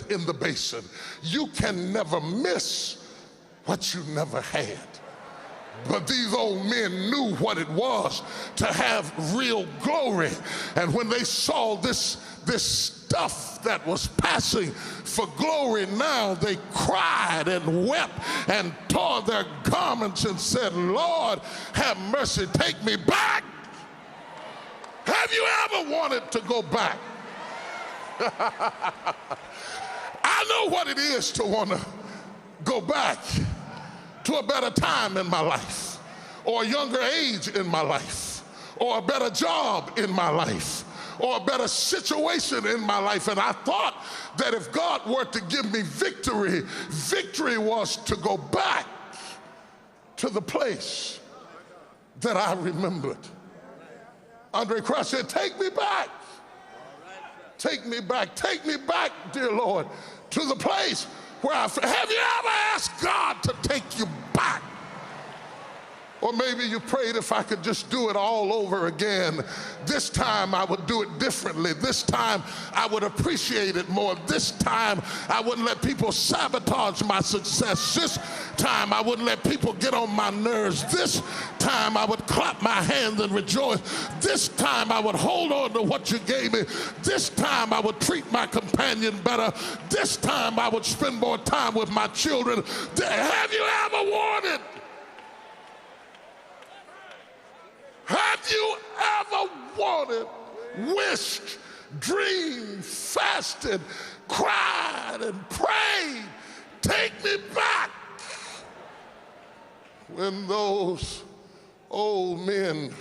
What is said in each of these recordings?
it in the basin. You can never miss what you never had. But these old men knew what it was to have real glory. And when they saw this stuff that was passing for glory, now they cried and wept and tore their garments and said, Lord, have mercy, take me back. Have you ever wanted to go back? I know what it is to want to go back to a better time in my life, or a younger age in my life, or a better job in my life, or a better situation in my life. And I thought that if God were to give me victory, victory was to go back to the place that I remembered. Andre Crouch said, take me back. Take me back, dear Lord, to the place where have you ever asked God to take you back? Or maybe you prayed, if I could just do it all over again, this time I would do it differently. This time I would appreciate it more. This time I wouldn't let people sabotage my success. This time I wouldn't let people get on my nerves. This time I would clap my hands and rejoice. This time I would hold on to what you gave me. This time I would treat my companion better. This time I would spend more time with my children. Have you ever wanted? Have you ever wanted, wished, dreamed, fasted, cried, and prayed, take me back? When those old men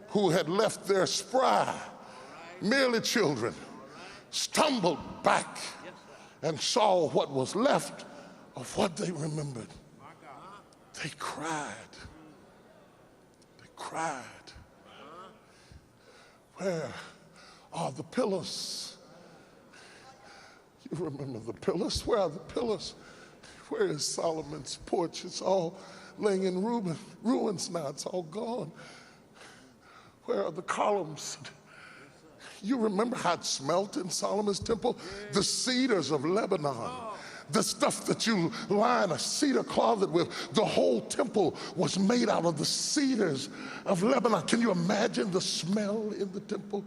who had left their spry, merely children, stumbled back and saw what was left of what they remembered, they cried. They cried. Where are the pillars? You remember the pillars? Where are the pillars? Where is Solomon's porch? It's all laying in ruins now. It's all gone. Where are the columns? You remember how it smelt in Solomon's temple? The cedars of Lebanon. The stuff that you line a cedar closet with, the whole temple was made out of the cedars of Lebanon. Can you imagine the smell in the temple?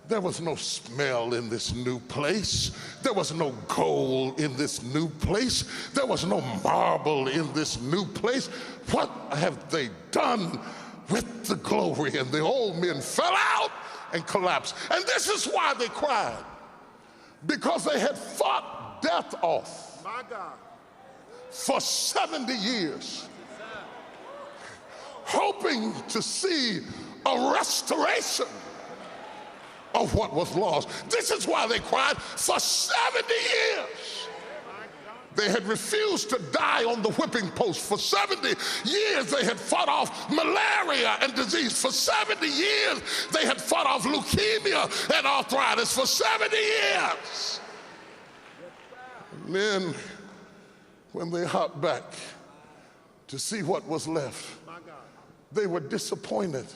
There was no smell in this new place. There was no gold in this new place. There was no marble in this new place. What have they done with the glory? And the old men fell out and collapsed. And this is why they cried, because they had fought death off for 70 years, hoping to see a restoration of what was lost. This is why they cried for 70 years. They had refused to die on the whipping post. For 70 years, they had fought off malaria and disease. For 70 years, they had fought off leukemia and arthritis. For 70 years. And then, when they hopped back to see what was left, they were disappointed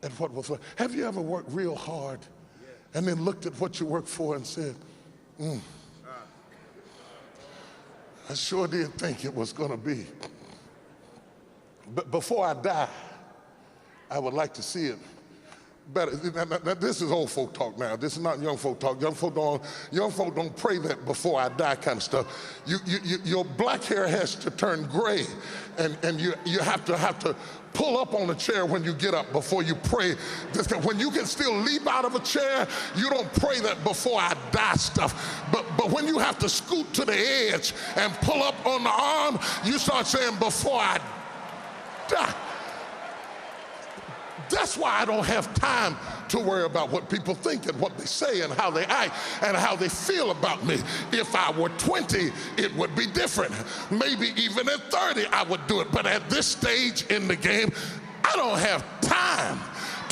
at what was left. Have you ever worked real hard and then looked at what you worked for and said, I sure did think it was going to be. But before I die, I would like to see it better. Now, this is old folk talk now. This is not young folk talk. Young folk don't pray that before I die kind of stuff. Your black hair has to turn gray, and you have to pull up on a chair when you get up before you pray. When you can still leap out of a chair, you don't pray that before I die stuff. But when you have to scoot to the edge and pull up on the arm, you start saying before I die. That's why I don't have time to worry about what people think and what they say and how they act and how they feel about me. If I were 20, it would be different. Maybe even at 30, I would do it. But at this stage in the game, I don't have time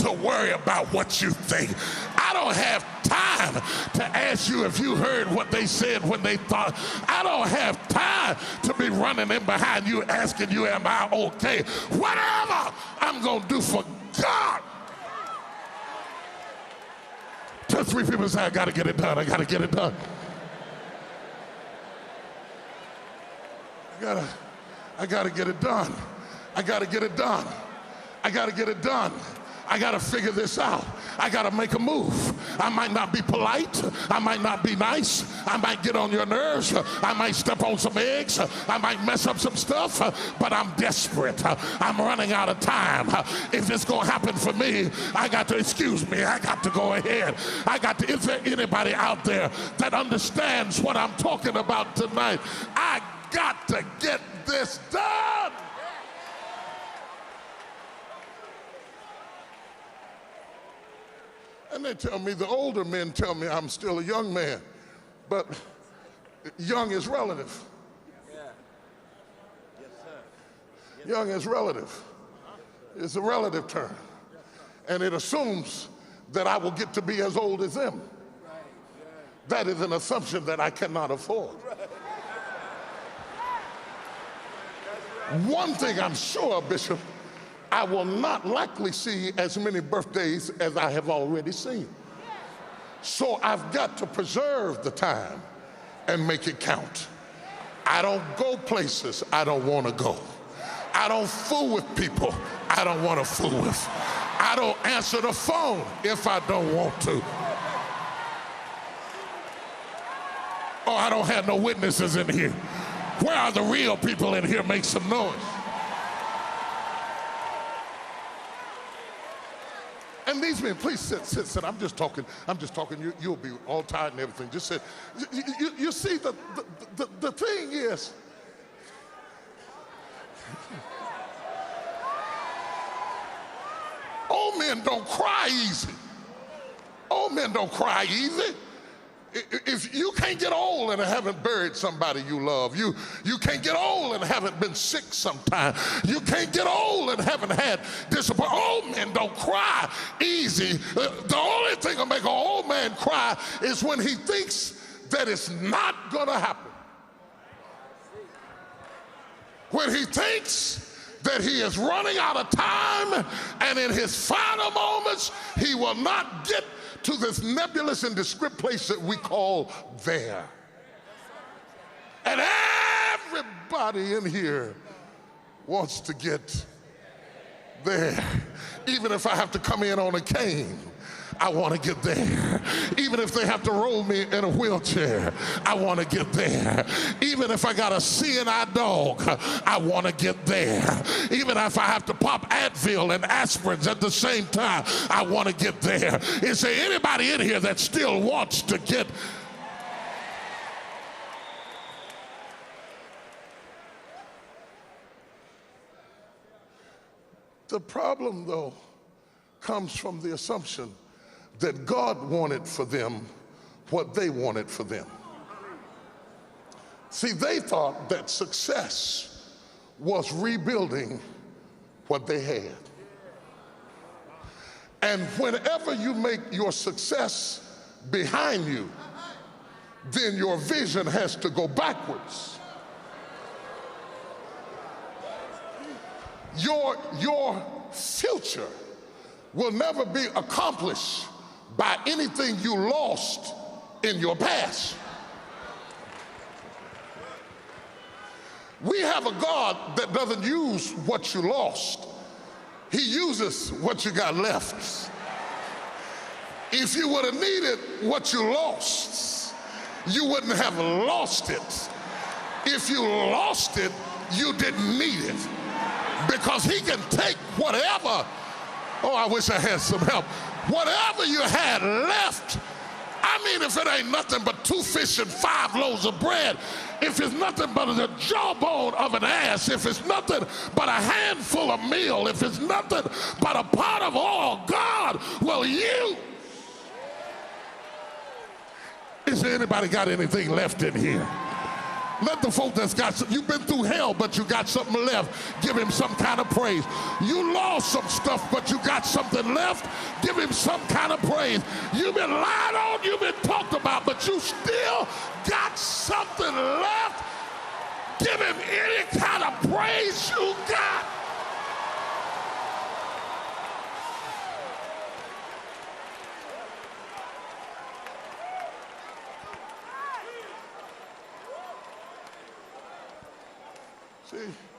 to worry about what you think. I don't have time to ask you if you heard what they said when they thought. I don't have time to be running in behind you asking you, am I okay? Whatever I'm going to do for God to Just 3 people say, I got to get it done. I got to get it done. I got to get it done. I got to get it done. I got to get it done. I got to figure this out. I got to make a move. I might not be polite. I might not be nice. I might get on your nerves. I might step on some eggs. I might mess up some stuff, but I'm desperate. I'm running out of time. If it's going to happen for me, I got to, excuse me, I got to go ahead. Is there anybody out there that understands what I'm talking about tonight? I got to get this done. And they tell me, the older men tell me I'm still a young man, but young is relative. Yeah. Yes, sir. Yes, young is relative. It's a relative term. And it assumes that I will get to be as old as them. That is an assumption that I cannot afford. One thing I'm sure of, Bishop, I will not likely see as many birthdays as I have already seen. So I've got to preserve the time and make it count. I don't go places I don't want to go. I don't fool with people I don't want to fool with. I don't answer the phone if I don't want to. Oh, I don't have no witnesses in here. Where are the real people in here? Make some noise. And these men, please sit. I'm just talking. You'll be all tired and everything. Just sit. You see, the thing is, old men don't cry easy. Old men don't cry easy. If you can't get old and haven't buried somebody you love, you can't get old and haven't been sick sometime, you can't get old and haven't had disappointment. Old men don't cry easy. The only thing that'll make an old man cry is when he thinks that it's not gonna happen. When he thinks that he is running out of time and in his final moments he will not get to this nebulous and descript place that we call there. And everybody in here wants to get there. Even if I have to come in on a cane, I want to get there. Even if they have to roll me in a wheelchair, I want to get there. Even if I got a CNI dog, I want to get there. Even if I have to pop Advil and aspirins at the same time, I want to get there. Is there anybody in here that still wants to get? The problem, though, comes from the assumption that God wanted for them what they wanted for them. See, they thought that success was rebuilding what they had. And whenever you make your success behind you, then your vision has to go backwards. Your future will never be accomplished by anything you lost in your past. We have a God that doesn't use what you lost. He uses what you got left. If you would have needed what you lost, you wouldn't have lost it. If you lost it, you didn't need it. Because he can take whatever, oh, I wish I had some help. Whatever you had left, I mean, if it ain't nothing but 2 fish and 5 loaves of bread, if it's nothing but the jawbone of an ass, if it's nothing but a handful of meal, if it's nothing but a pot of oil, God will use. Is there anybody got anything left in here? Let the folk that's got, you've been through hell, but you got something left, give him some kind of praise. You lost some stuff, but you got something left, give him some kind of praise. You've been lied on, you've been talked about, but you still got something left. Give him any kind of praise you got. See?